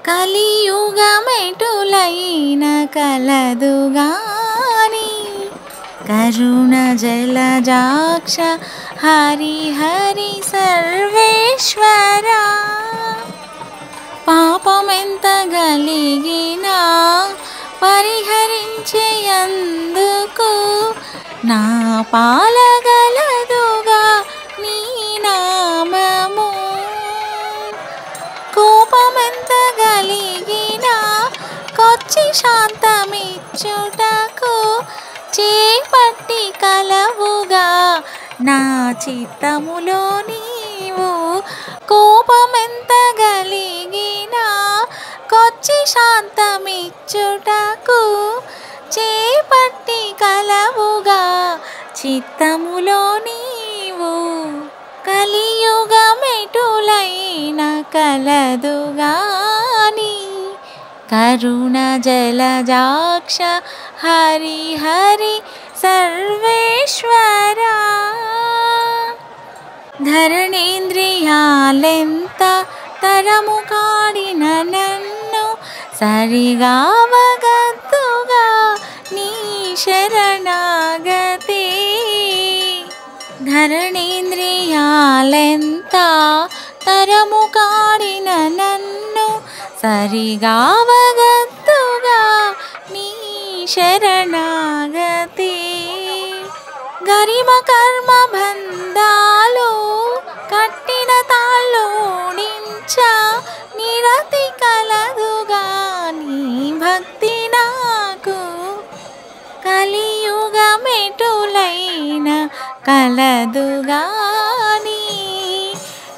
కలియుగమెటులైన కలదుగాని కరుణ జలజాక్ష హరి హరి సర్వేశ్వరా పాపమెంత గలిగినా పరిహరించేందుకు నా పాలగలదుగా నీ నామము కోపమెంత గలిగినా కొచ్చి శాంతమిచ్చుటకు చేపట్టి కలవుగా నా చిత్తములో నీవు కోపమెంత గలిగినా కొచ్చి శాంతమిచ్చుటకు చేపట్టి కలవుగా చిత్తములో నీవు కలియుగమెటులైన కలదుగాని కరుణ జలజాక్ష హరి హరి సర్వేశ్వరా ధరణేంద్రియాలెంత తరము కాడిన నన్ను సరిగావగద్దుగా నీ శరణాగతి ధరణేంద్రియాలెంత తరము కాడిన నన్ను సరిగావగద్దుగా నీ శరణాగతి గరిమ కర్మ బంధాలు కట్టిన తాళ్ళోడించ నిరతి కలదుగా నీ భక్తి నాకు కలియుగమెటులైన కలదుగాని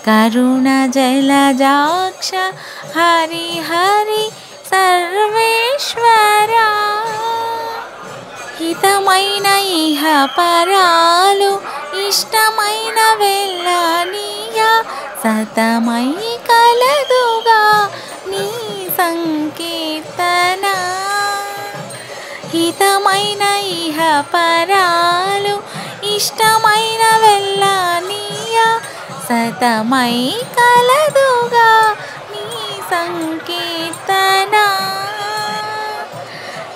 కరుణ జలజాక్ష హరి హరి సర్వేశ్వరా హితమైన ఇహ పరాలు ఇష్టమైన వెళ్ళనీయ సతమై కలదుగా నీ సంకీర్తన హితమైన ఇహ పరాలు ఇష్టమైన వెళ్ళనీయ సతమై కలదుగా నీ సంకీర్తన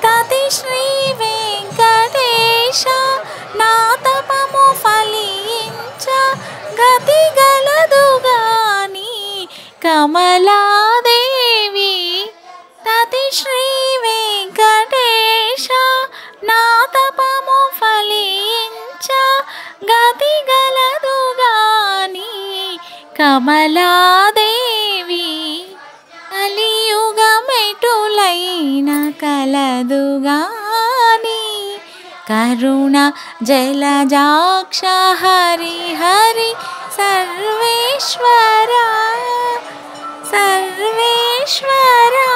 తతి శ్రీ వెంకటేశ నా తపము ఫలించ గతి గలదుగాని కమలాదేవి తతి శ్రీ వెంకటేశ నా తపము ఫలించ గతి గలదుగాని కమలాదేవి కలియుగమెటులైన కలదుగాని కరుణ జలజాక్ష హరి హరి సర్వేశ్వరా సర్వేశ్వరా